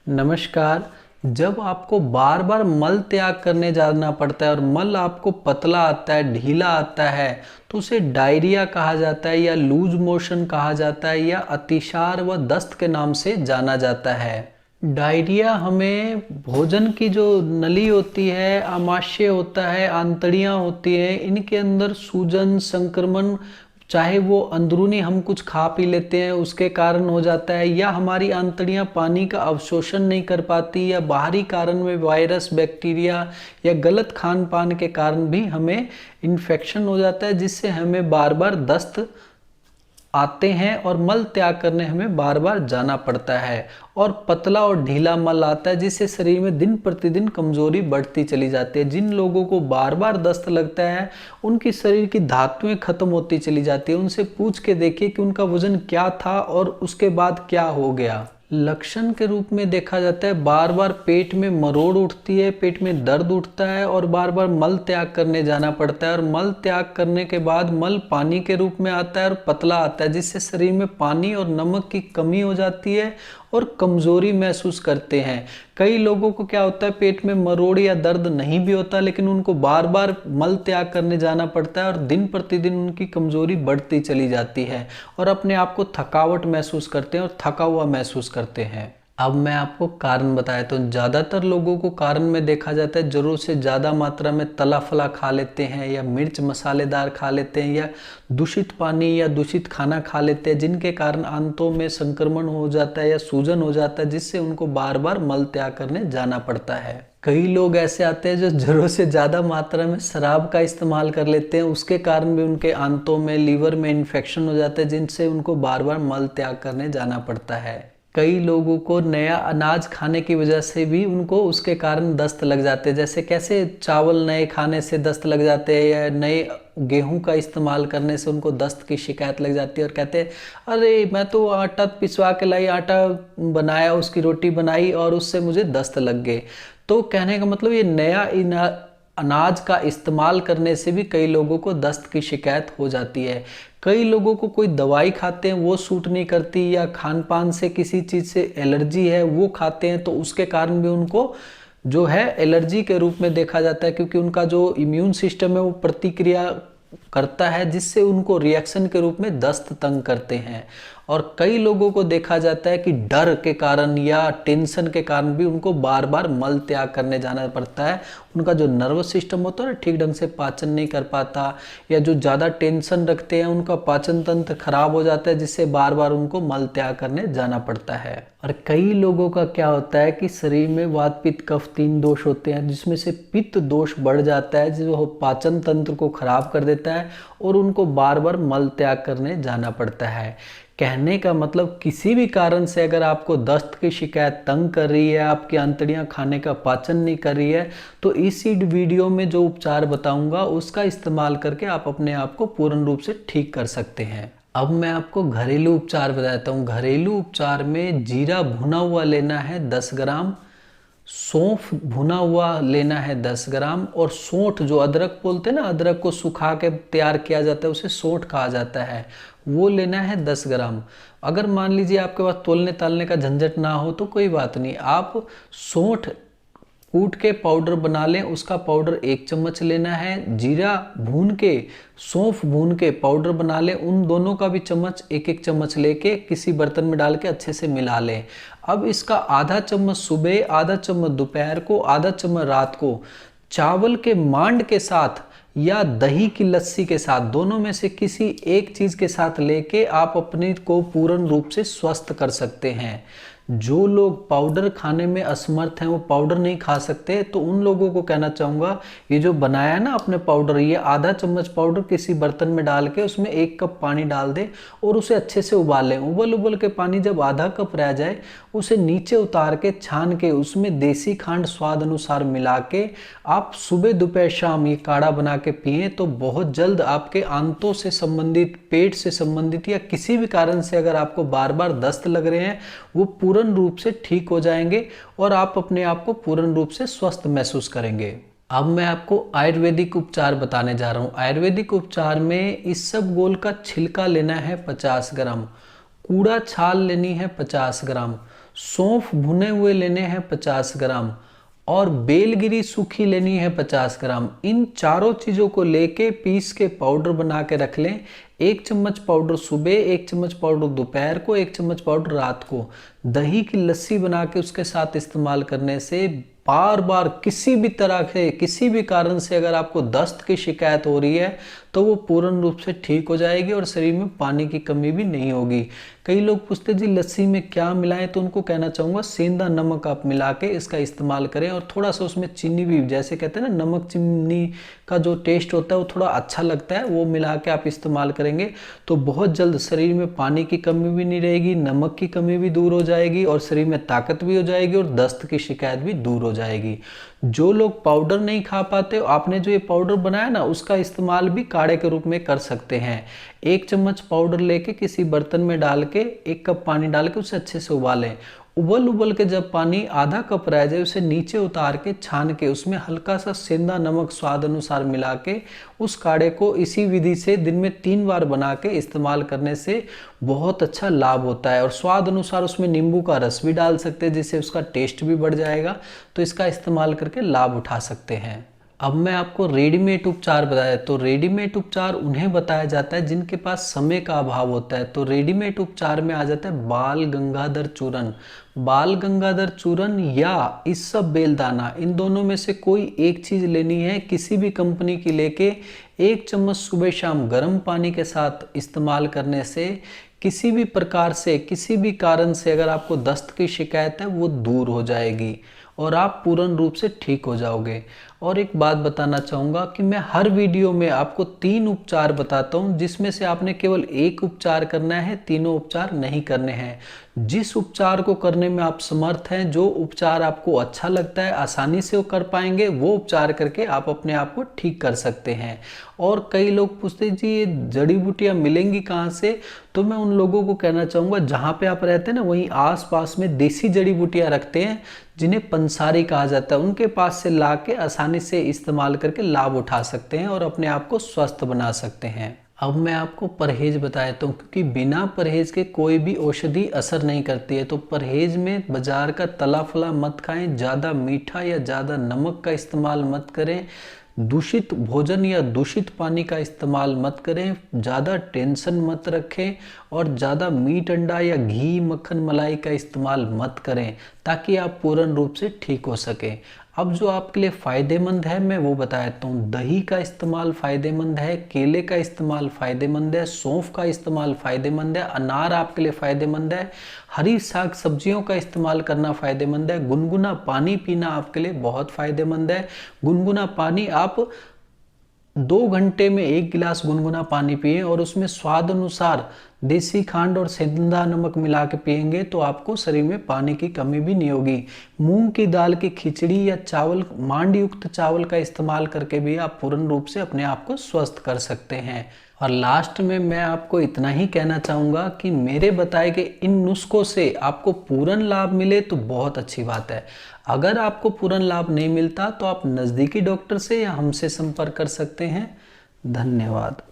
नमस्कार। जब आपको बार बार मल त्याग करने जाना पड़ता है और मल आपको पतला आता है, ढीला आता है, तो उसे डायरिया कहा जाता है या लूज मोशन कहा जाता है या अतिसार व दस्त के नाम से जाना जाता है। डायरिया हमें भोजन की जो नली होती है, आमाशय होता है, आंतड़ियाँ होती हैं, इनके अंदर सूजन, संक्रमण, चाहे वो अंदरूनी हम कुछ खा पी लेते हैं उसके कारण हो जाता है, या हमारी आंतड़ियां पानी का अवशोषण नहीं कर पाती, या बाहरी कारण में वायरस, बैक्टीरिया या गलत खान पान के कारण भी हमें इन्फेक्शन हो जाता है, जिससे हमें बार बार दस्त आते हैं और मल त्याग करने हमें बार बार जाना पड़ता है। और पतला और ढीला मल आता है, जिससे शरीर में दिन प्रतिदिन कमजोरी बढ़ती चली जाती है। जिन लोगों को बार बार दस्त लगता है उनकी शरीर की धातुएं खत्म होती चली जाती है। उनसे पूछ के देखिए कि उनका वजन क्या था और उसके बाद क्या हो गया। लक्षण के रूप में देखा जाता है बार बार पेट में मरोड़ उठती है, पेट में दर्द उठता है और बार बार मल त्याग करने जाना पड़ता है। और मल त्याग करने के बाद मल पानी के रूप में आता है और पतला आता है, जिससे शरीर में पानी और नमक की कमी हो जाती है और कमजोरी महसूस करते हैं। कई लोगों को क्या होता है, पेट में मरोड़ या दर्द नहीं भी होता, लेकिन उनको बार बार मल त्याग करने जाना पड़ता है और दिन प्रतिदिन उनकी कमजोरी बढ़ती चली जाती है और अपने आप को थकावट महसूस करते हैं और थका हुआ महसूस करते हैं। अब मैं आपको कारण बताया तो ज़्यादातर लोगों को कारण में देखा जाता है ज़रूरत से ज़्यादा मात्रा में तला फला खा लेते हैं, या मिर्च मसालेदार खा लेते हैं, या दूषित पानी या दूषित खाना खा लेते हैं, जिनके कारण आंतों में संक्रमण हो जाता है या सूजन हो जाता है, जिससे उनको बार बार मल त्याग करने जाना पड़ता है। कई लोग ऐसे आते हैं जो ज़रूरत से ज़्यादा मात्रा में शराब का इस्तेमाल कर लेते हैं, उसके कारण भी उनके आंतों में, लीवर में इन्फेक्शन हो जाता है, जिनसे उनको बार बार मल त्याग करने जाना पड़ता है। कई लोगों को नया अनाज खाने की वजह से भी उनको उसके कारण दस्त लग जाते हैं। जैसे कैसे चावल नए खाने से दस्त लग जाते हैं, या नए गेहूं का इस्तेमाल करने से उनको दस्त की शिकायत लग जाती है और कहते हैं अरे मैं तो आटा पिसवा के लाई, आटा बनाया, उसकी रोटी बनाई और उससे मुझे दस्त लग गए। तो कहने का मतलब ये नया अनाज का इस्तेमाल करने से भी कई लोगों को दस्त की शिकायत हो जाती है। कई लोगों को कोई दवाई खाते हैं वो सूट नहीं करती, या खान पान से किसी चीज़ से एलर्जी है वो खाते हैं तो उसके कारण भी उनको जो है एलर्जी के रूप में देखा जाता है, क्योंकि उनका जो इम्यून सिस्टम है वो प्रतिक्रिया करता है, जिससे उनको रिएक्शन के रूप में दस्त तंग करते हैं। और कई लोगों को देखा जाता है कि डर के कारण या टेंशन के कारण भी उनको बार बार मल त्याग करने जाना पड़ता है। उनका जो नर्वस सिस्टम होता है ना, ठीक ढंग से पाचन नहीं कर पाता, या जो ज़्यादा टेंशन रखते हैं उनका पाचन तंत्र खराब हो जाता है, जिससे बार बार उनको मल त्याग करने जाना पड़ता है। और कई लोगों का क्या होता है कि शरीर में वात पित्त कफ 3 दोष होते हैं, जिसमें से पित्त दोष बढ़ जाता है जो पाचन तंत्र को खराब कर देता है और उनको बार बार मल त्याग करने जाना पड़ता है। कहने का मतलब किसी भी कारण से अगर आपको दस्त की शिकायत तंग कर रही है, आपकी आंतड़ियां खाने का पाचन नहीं कर रही है, तो इसी वीडियो में जो उपचार बताऊंगा उसका इस्तेमाल करके आप अपने आप को पूर्ण रूप से ठीक कर सकते हैं। अब मैं आपको घरेलू उपचार बताता हूँ। घरेलू उपचार में जीरा भुना हुआ लेना है 10 ग्राम, सौंफ भुना हुआ लेना है 10 ग्राम, और सोंठ जो अदरक बोलते हैं ना, अदरक को सुखा के तैयार किया जाता है उसे सोंठ कहा जाता है, वो लेना है 10 ग्राम। अगर मान लीजिए आपके पास तोलने तालने का झंझट ना हो तो कोई बात नहीं, आप सोंठ कूट के पाउडर बना लें, उसका पाउडर 1 चम्मच लेना है। जीरा भून के, सौंफ भून के पाउडर बना लें, उन दोनों का भी चम्मच 1-1 चम्मच लेके किसी बर्तन में डाल के अच्छे से मिला लें। अब इसका आधा चम्मच सुबह, आधा चम्मच दोपहर को, आधा चम्मच रात को चावल के मांड के साथ या दही की लस्सी के साथ, दोनों में से किसी एक चीज के साथ लेके आप अपने को पूर्ण रूप से स्वस्थ कर सकते हैं। जो लोग पाउडर खाने में असमर्थ हैं, वो पाउडर नहीं खा सकते, तो उन लोगों को कहना चाहूँगा ये जो बनाया ना आपने पाउडर, ये आधा चम्मच पाउडर किसी बर्तन में डाल के उसमें 1 कप पानी डाल दें और उसे अच्छे से उबालें। उबल के पानी जब आधा कप रह जाए उसे नीचे उतार के छान के उसमें देसी खांड स्वाद अनुसार मिला के आप सुबह दोपहर शाम ये काढ़ा बना के पिएं, तो बहुत जल्द आपके आंतों से संबंधित, पेट से संबंधित या किसी भी कारण से अगर आपको बार बार दस्त लग रहे हैं वो पूर्ण रूप से ठीक हो जाएंगे और आप अपने आप को पूर्ण रूप से स्वस्थ महसूस करेंगे। अब मैं आपको आयुर्वेदिक उपचार बताने जा रहा हूँ। आयुर्वेदिक उपचार में इसबगोल का छिलका लेना है 50 ग्राम, कूड़ा छाल लेनी है 50 ग्राम, सौंफ भुने हुए लेने हैं 50 ग्राम और बेलगिरी सूखी लेनी है 50 ग्राम। इन चारों चीज़ों को लेके पीस के पाउडर बना के रख लें। 1 चम्मच पाउडर सुबह, 1 चम्मच पाउडर दोपहर को, 1 चम्मच पाउडर रात को। दही की लस्सी बना के उसके साथ इस्तेमाल करने से बार बार किसी भी तरह के किसी भी कारण से अगर आपको दस्त की शिकायत हो रही है तो वो पूर्ण रूप से ठीक हो जाएगी और शरीर में पानी की कमी भी नहीं होगी। कई लोग पूछते जी लस्सी में क्या मिलाएं, तो उनको कहना चाहूँगा सेंधा नमक आप मिला के इसका इस्तेमाल करें और थोड़ा सा उसमें चीनी भी, जैसे कहते हैं ना नमक चीनी का जो टेस्ट होता है वो थोड़ा अच्छा लगता है, वो मिला के आप इस्तेमाल करेंगे तो बहुत जल्द शरीर में पानी की कमी भी नहीं रहेगी, नमक की कमी भी दूर हो जाएगी और शरीर में ताकत भी हो जाएगी और दस्त की शिकायत भी दूर हो जाएगी। जो लोग पाउडर नहीं खा पाते, आपने जो ये पाउडर बनाया ना उसका इस्तेमाल भी काढ़े के रूप में कर सकते हैं। 1 चम्मच पाउडर लेके किसी बर्तन में डाल के 1 कप पानी डाल के उसे अच्छे से उबालें। उबल के जब पानी आधा कप रह जाए उसे नीचे उतार के छान के उसमें हल्का सा सेंधा नमक स्वाद अनुसार मिला के उस काढ़े को इसी विधि से दिन में 3 बार बना के इस्तेमाल करने से बहुत अच्छा लाभ होता है। और स्वाद अनुसार उसमें नींबू का रस भी डाल सकते हैं जिससे उसका टेस्ट भी बढ़ जाएगा, तो इसका इस्तेमाल करके लाभ उठा सकते हैं। अब मैं आपको रेडीमेड उपचार बताया, तो रेडीमेड उपचार उन्हें बताया जाता है जिनके पास समय का अभाव होता है। तो रेडीमेड उपचार में आ जाता है बाल गंगाधर चूर्ण। बाल गंगाधर चूर्ण या इसब बेलदाना, इन दोनों में से कोई एक चीज़ लेनी है, किसी भी कंपनी की लेके 1 चम्मच सुबह शाम गर्म पानी के साथ इस्तेमाल करने से किसी भी प्रकार से किसी भी कारण से अगर आपको दस्त की शिकायत है वो दूर हो जाएगी और आप पूर्ण रूप से ठीक हो जाओगे। और एक बात बताना चाहूँगा कि मैं हर वीडियो में आपको 3 उपचार बताता हूँ जिसमें से आपने केवल 1 उपचार करना है, तीनों उपचार नहीं करने हैं। जिस उपचार को करने में आप समर्थ हैं, जो उपचार आपको अच्छा लगता है, आसानी से वो कर पाएंगे, वो उपचार करके आप अपने आप को ठीक कर सकते हैं। और कई लोग पूछते हैं जी ये जड़ी बूटियाँ मिलेंगी कहाँ से, तो मैं उन लोगों को कहना चाहूँगा जहाँ पे आप रहते हैं ना वहीं आसपास में देसी जड़ी बूटियाँ रखते हैं जिन्हें पंसारी कहा जाता है, उनके पास से ला के आसानी से इस्तेमाल करके लाभ उठा सकते हैं और अपने आप को स्वस्थ बना सकते हैं। अब मैं आपको परहेज बताता हूँ क्योंकि बिना परहेज के कोई भी औषधि असर नहीं करती है। तो परहेज में बाजार का तला फला मत खाएं, ज़्यादा मीठा या ज़्यादा नमक का इस्तेमाल मत करें, दूषित भोजन या दूषित पानी का इस्तेमाल मत करें, ज़्यादा टेंशन मत रखें और ज़्यादा मीट अंडा या घी मक्खन मलाई का इस्तेमाल मत करें ताकि आप पूर्ण रूप से ठीक हो सकें। अब जो आपके लिए फ़ायदेमंद है मैं वो बताता हूँ। दही का इस्तेमाल फ़ायदेमंद है, केले का इस्तेमाल फ़ायदेमंद है, सौंफ का इस्तेमाल फ़ायदेमंद है, अनार आपके लिए फ़ायदेमंद है, हरी साग सब्जियों का इस्तेमाल करना फ़ायदेमंद है, गुनगुना पानी पीना आपके लिए बहुत फ़ायदेमंद है। गुनगुना पानी आप 2 घंटे में 1 गिलास गुनगुना पानी पिएं और उसमें स्वाद अनुसार देसी खांड और सेंधा नमक मिला के पिएंगे तो आपको शरीर में पानी की कमी भी नहीं होगी। मूंग की दाल की खिचड़ी या चावल, मांड युक्त चावल का इस्तेमाल करके भी आप पूर्ण रूप से अपने आप को स्वस्थ कर सकते हैं। और लास्ट में मैं आपको इतना ही कहना चाहूँगा कि मेरे बताए गए इन नुस्खों से आपको पूर्ण लाभ मिले तो बहुत अच्छी बात है। अगर आपको पूर्ण लाभ नहीं मिलता तो आप नज़दीकी डॉक्टर से या हमसे संपर्क कर सकते हैं। धन्यवाद।